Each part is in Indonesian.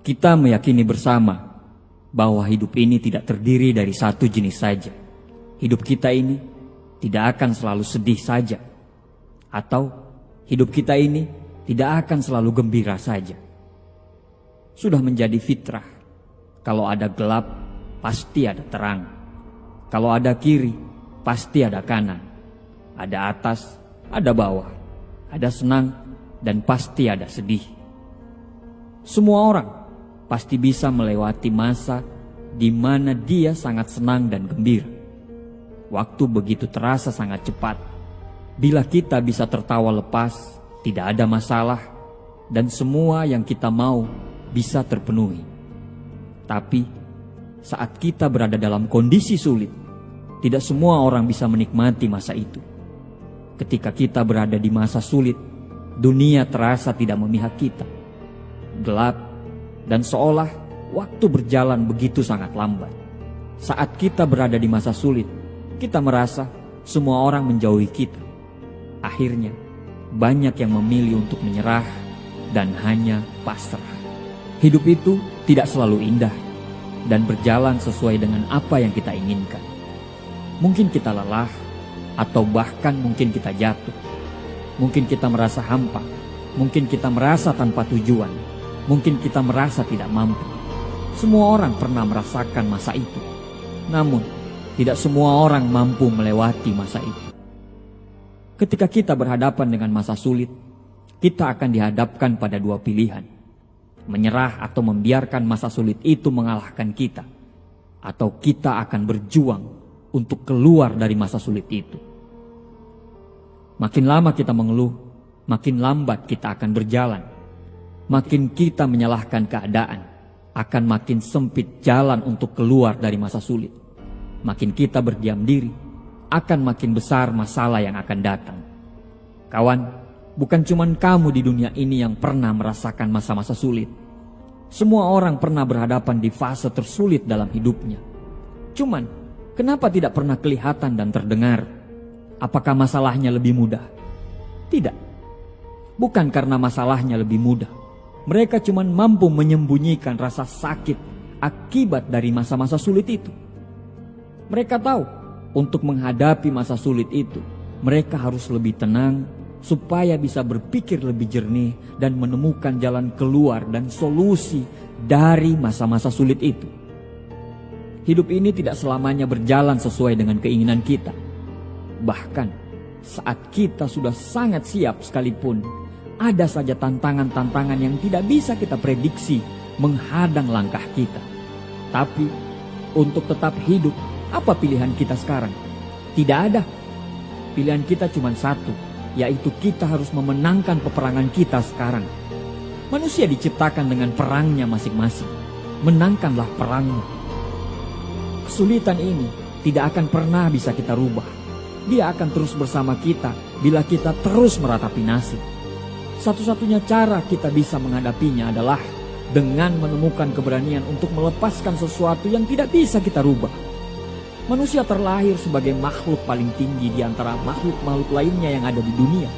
Kita meyakini bersama bahwa hidup ini tidak terdiri dari satu jenis saja. Hidup kita ini tidak akan selalu sedih saja, atau hidup kita ini tidak akan selalu gembira saja. Sudah menjadi fitrah, kalau ada gelap pasti ada terang, kalau ada kiri pasti ada kanan, ada atas, ada bawah, ada senang dan pasti ada sedih. Semua orang pasti bisa melewati masa di mana dia sangat senang dan gembira. Waktu begitu terasa sangat cepat. Bila kita bisa tertawa lepas, tidak ada masalah, dan semua yang kita mau bisa terpenuhi. Tapi saat kita berada dalam kondisi sulit, tidak semua orang bisa menikmati masa itu. Ketika kita berada di masa sulit, dunia terasa tidak memihak kita. Gelap, dan seolah waktu berjalan begitu sangat lambat. Saat kita berada di masa sulit, kita merasa semua orang menjauhi kita. Akhirnya, banyak yang memilih untuk menyerah dan hanya pasrah. Hidup itu tidak selalu indah dan berjalan sesuai dengan apa yang kita inginkan. Mungkin kita lelah, atau bahkan mungkin kita jatuh. Mungkin kita merasa hampa, mungkin kita merasa tanpa tujuan, mungkin kita merasa tidak mampu. Semua orang pernah merasakan masa itu. Namun, tidak semua orang mampu melewati masa itu. Ketika kita berhadapan dengan masa sulit, kita akan dihadapkan pada dua pilihan. Menyerah atau membiarkan masa sulit itu mengalahkan kita. Atau kita akan berjuang untuk keluar dari masa sulit itu. Makin lama kita mengeluh, makin lambat kita akan berjalan. Makin kita menyalahkan keadaan, akan makin sempit jalan untuk keluar dari masa sulit. Makin kita berdiam diri, akan makin besar masalah yang akan datang. Kawan, bukan cuma kamu di dunia ini yang pernah merasakan masa-masa sulit. Semua orang pernah berhadapan di fase tersulit dalam hidupnya. Cuman, kenapa tidak pernah kelihatan dan terdengar? Apakah masalahnya lebih mudah? Tidak. Bukan karena masalahnya lebih mudah. Mereka cuma mampu menyembunyikan rasa sakit akibat dari masa-masa sulit itu. Mereka tahu untuk menghadapi masa sulit itu, mereka harus lebih tenang supaya bisa berpikir lebih jernih dan menemukan jalan keluar dan solusi dari masa-masa sulit itu. Hidup ini tidak selamanya berjalan sesuai dengan keinginan kita. Bahkan saat kita sudah sangat siap sekalipun, ada saja tantangan-tantangan yang tidak bisa kita prediksi menghadang langkah kita. Tapi untuk tetap hidup, apa pilihan kita sekarang? Tidak ada. Pilihan kita cuma satu, yaitu kita harus memenangkan peperangan kita sekarang. Manusia diciptakan dengan perangnya masing-masing. Menangkanlah perangmu. Kesulitan ini tidak akan pernah bisa kita rubah. Dia akan terus bersama kita bila kita terus meratapi nasib. Satu-satunya cara kita bisa menghadapinya adalah dengan menemukan keberanian untuk melepaskan sesuatu yang tidak bisa kita rubah. Manusia terlahir sebagai makhluk paling tinggi di antara makhluk-makhluk lainnya yang ada di dunia.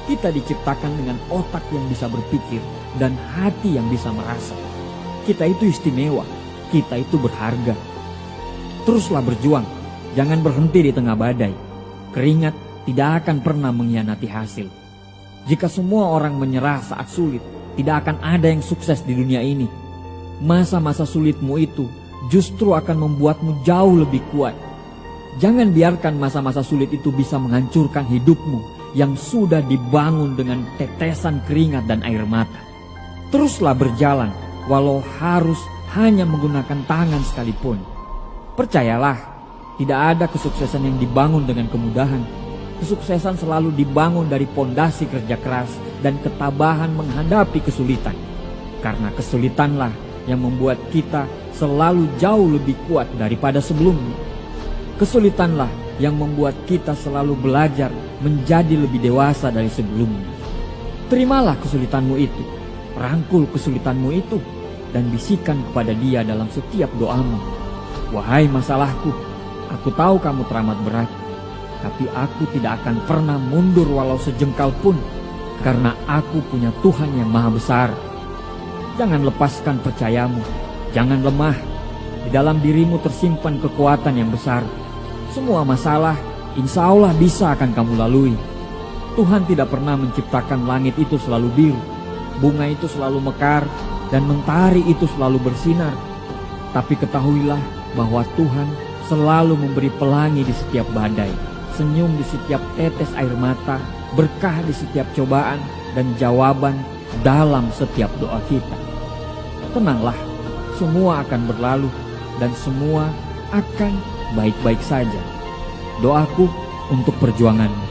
Kita diciptakan dengan otak yang bisa berpikir dan hati yang bisa merasa. Kita itu istimewa, kita itu berharga. Teruslah berjuang, jangan berhenti di tengah badai. Keringat tidak akan pernah mengkhianati hasil. Jika semua orang menyerah saat sulit, tidak akan ada yang sukses di dunia ini. Masa-masa sulitmu itu justru akan membuatmu jauh lebih kuat. Jangan biarkan masa-masa sulit itu bisa menghancurkan hidupmu yang sudah dibangun dengan tetesan keringat dan air mata. Teruslah berjalan walau harus hanya menggunakan tangan sekalipun. Percayalah, tidak ada kesuksesan yang dibangun dengan kemudahan. Kesuksesan selalu dibangun dari pondasi kerja keras dan ketabahan menghadapi kesulitan. Karena kesulitanlah yang membuat kita selalu jauh lebih kuat daripada sebelumnya. Kesulitanlah yang membuat kita selalu belajar menjadi lebih dewasa dari sebelumnya. Terimalah kesulitanmu itu, rangkul kesulitanmu itu, dan bisikan kepada Dia dalam setiap doamu. Wahai masalahku, aku tahu kamu teramat berat, tapi aku tidak akan pernah mundur walau sejengkal pun, karena aku punya Tuhan yang maha besar. Jangan lepaskan percayamu, jangan lemah. Di dalam dirimu tersimpan kekuatan yang besar. Semua masalah insya Allah bisa akan kamu lalui. Tuhan tidak pernah menciptakan langit itu selalu biru, bunga itu selalu mekar, dan mentari itu selalu bersinar. Tapi ketahuilah bahwa Tuhan selalu memberi pelangi di setiap badai, senyum di setiap tetes air mata, berkah di setiap cobaan, dan jawaban dalam setiap doa kita. Tenanglah, semua akan berlalu dan semua akan baik-baik saja. Doaku untuk perjuanganmu.